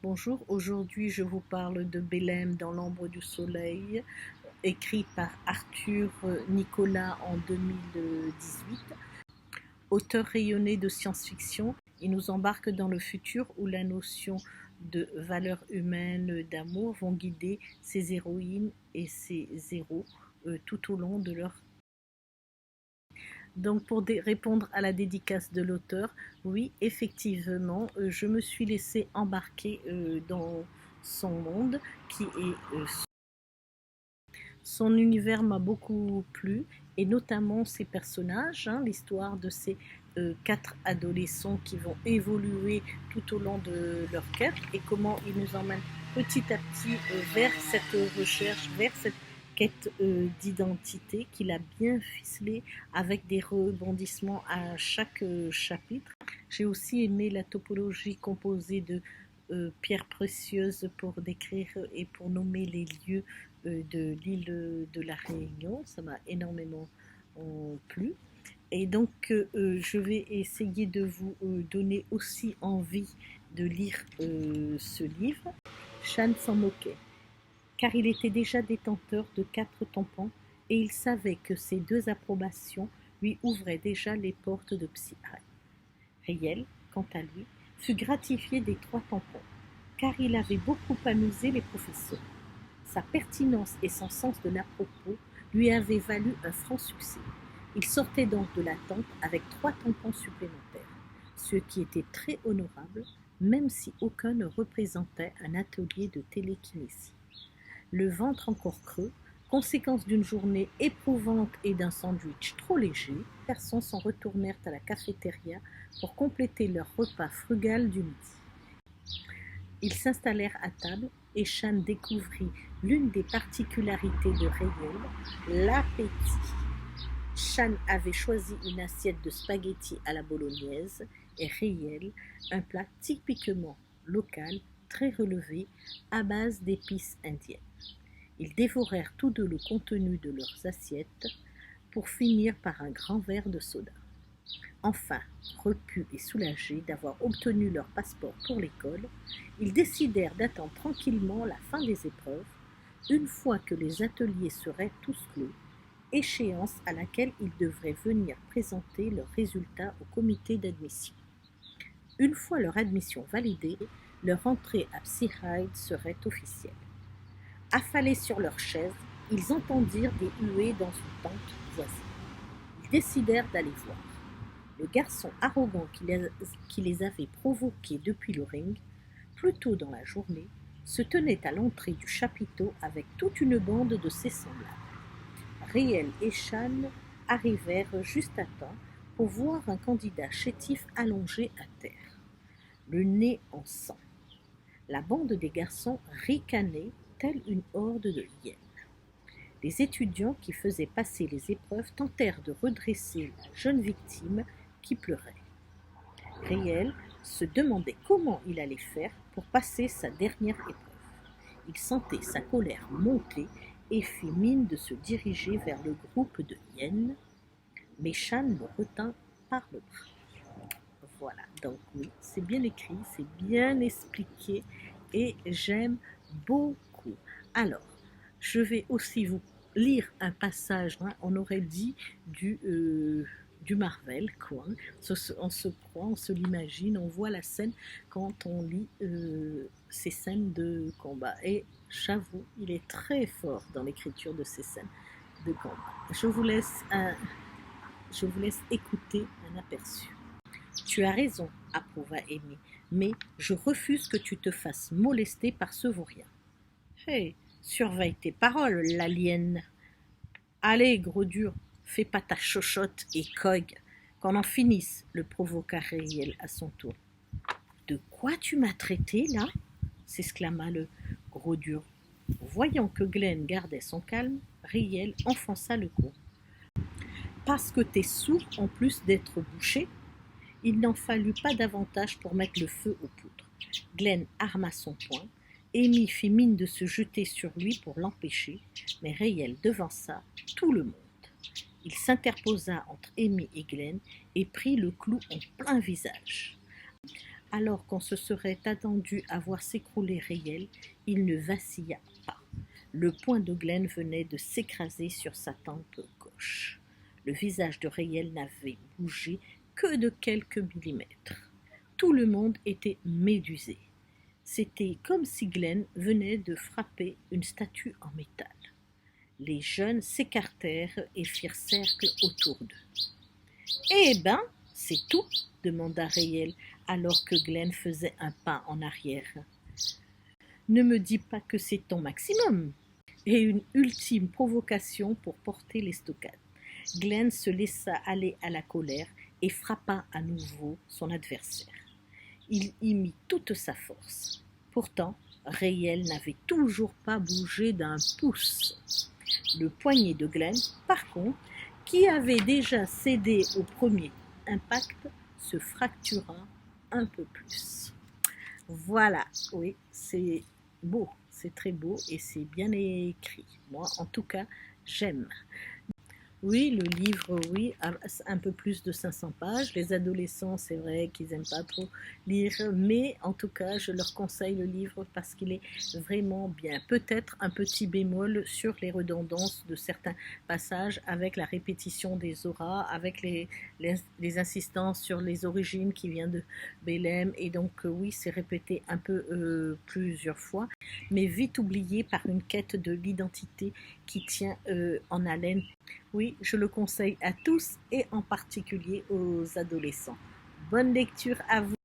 Bonjour, aujourd'hui je vous parle de Bélem dans l'ombre du soleil, écrit par Arthur Nicolas en 2018. Auteur rayonné de science-fiction, il nous embarque dans le futur où la notion de valeur humaine, d'amour vont guider ses héroïnes et ses héros tout au long de leur. Donc pour répondre à la dédicace de l'auteur, oui, effectivement, je me suis laissée embarquer dans son monde qui est son univers m'a beaucoup plu et notamment ses personnages, l'histoire de ces 4 adolescents qui vont évoluer tout au long de leur quête et comment ils nous emmènent petit à petit vers cette recherche, vers cette quête d'identité qu'il a bien ficelé avec des rebondissements à chaque chapitre. J'ai aussi aimé la topologie composée de pierres précieuses pour décrire et pour nommer les lieux de l'île de la Réunion. Ça m'a énormément plu. Et donc, je vais essayer de vous donner aussi envie de lire ce livre. Shan s'en moquait, car il était déjà détenteur de 4 tampons et il savait que ces 2 approbations lui ouvraient déjà les portes de Psy-High. Riel, quant à lui, fut gratifié des 3 tampons, car il avait beaucoup amusé les professeurs. Sa pertinence et son sens de l'à-propos lui avaient valu un franc succès. Il sortait donc de la tente avec 3 tampons supplémentaires, ce qui était très honorable, même si aucun ne représentait un atelier de télékinésie. Le ventre encore creux, conséquence d'une journée éprouvante et d'un sandwich trop léger, les garçons s'en retournèrent à la cafétéria pour compléter leur repas frugal du midi. Ils s'installèrent à table et Shan découvrit l'une des particularités de Riel, l'appétit. Shan avait choisi une assiette de spaghettis à la bolognaise et Riel un plat typiquement local, très relevé, à base d'épices indiennes. Ils dévorèrent tous deux le contenu de leurs assiettes pour finir par un grand verre de soda. Enfin, repus et soulagés d'avoir obtenu leur passeport pour l'école, ils décidèrent d'attendre tranquillement la fin des épreuves, une fois que les ateliers seraient tous clos, échéance à laquelle ils devraient venir présenter leurs résultats au comité d'admission. Une fois leur admission validée, leur entrée à Psy-High serait officielle. Affalés sur leurs chaises, ils entendirent des huées dans une tente voisine. Ils décidèrent d'aller voir. Le garçon arrogant qui les avait provoqués depuis le ring, plus tôt dans la journée, se tenait à l'entrée du chapiteau avec toute une bande de ses semblables. Riel et Shan arrivèrent juste à temps pour voir un candidat chétif allongé à terre, le nez en sang. La bande des garçons ricanait telle une horde de hyènes. Les étudiants qui faisaient passer les épreuves tentèrent de redresser la jeune victime qui pleurait. Riel se demandait comment il allait faire pour passer sa dernière épreuve. Il sentait sa colère monter et fit mine de se diriger vers le groupe de hyènes, mais Shan le retint par le bras. Voilà, donc oui, c'est bien écrit, c'est bien expliqué et j'aime beaucoup. Alors, je vais aussi vous lire un passage, on aurait dit du Marvel, quoi. On se croit, on se l'imagine, on voit la scène quand on lit ces scènes de combat. Et j'avoue, il est très fort dans l'écriture de ces scènes de combat. Je vous laisse écouter un aperçu. Tu as raison, approuva Amy, mais je refuse que tu te fasses molester par ce vaurien. Hé, surveille tes paroles, l'alien. Allez, gros dur, fais pas ta chochotte et cogne, qu'on en finisse, le provoqua Riel à son tour. De quoi tu m'as traité, là s'exclama le gros dur. Voyant que Glenn gardait son calme, Riel enfonça le cou. Parce que t'es sourd en plus d'être bouché. Il n'en fallut pas davantage pour mettre le feu aux poudres. Glenn arma son poing. Amy fit mine de se jeter sur lui pour l'empêcher, mais Riel devança tout le monde. Il s'interposa entre Amy et Glenn et prit le clou en plein visage. Alors qu'on se serait attendu à voir s'écrouler Réel, il ne vacilla pas. Le poing de Glenn venait de s'écraser sur sa tempe gauche. Le visage de Réel n'avait bougé que de quelques millimètres. Tout le monde était médusé. C'était comme si Glenn venait de frapper une statue en métal. Les jeunes s'écartèrent et firent cercle autour d'eux. « Eh ben, c'est tout ?» demanda Réel, alors que Glenn faisait un pas en arrière. « Ne me dis pas que c'est ton maximum !» Et une ultime provocation pour porter l'estocade. Glenn se laissa aller à la colère et frappa à nouveau son adversaire. Il y mit toute sa force. Pourtant, Réel n'avait toujours pas bougé d'un pouce. Le poignet de Glenn, par contre, qui avait déjà cédé au premier impact, se fractura un peu plus. Voilà, oui, c'est beau, c'est très beau et c'est bien écrit. Moi, en tout cas, j'aime. Oui, le livre, oui, a un peu plus de 500 pages. Les adolescents, c'est vrai qu'ils n'aiment pas trop lire, mais en tout cas, je leur conseille le livre parce qu'il est vraiment bien. Peut-être un petit bémol sur les redondances de certains passages avec la répétition des auras, avec les insistances sur les origines qui viennent de Bélem. Et donc, oui, c'est répété un peu plusieurs fois, mais vite oublié par une quête de l'identité qui tient en haleine. Oui, je le conseille à tous et en particulier aux adolescents. Bonne lecture à vous.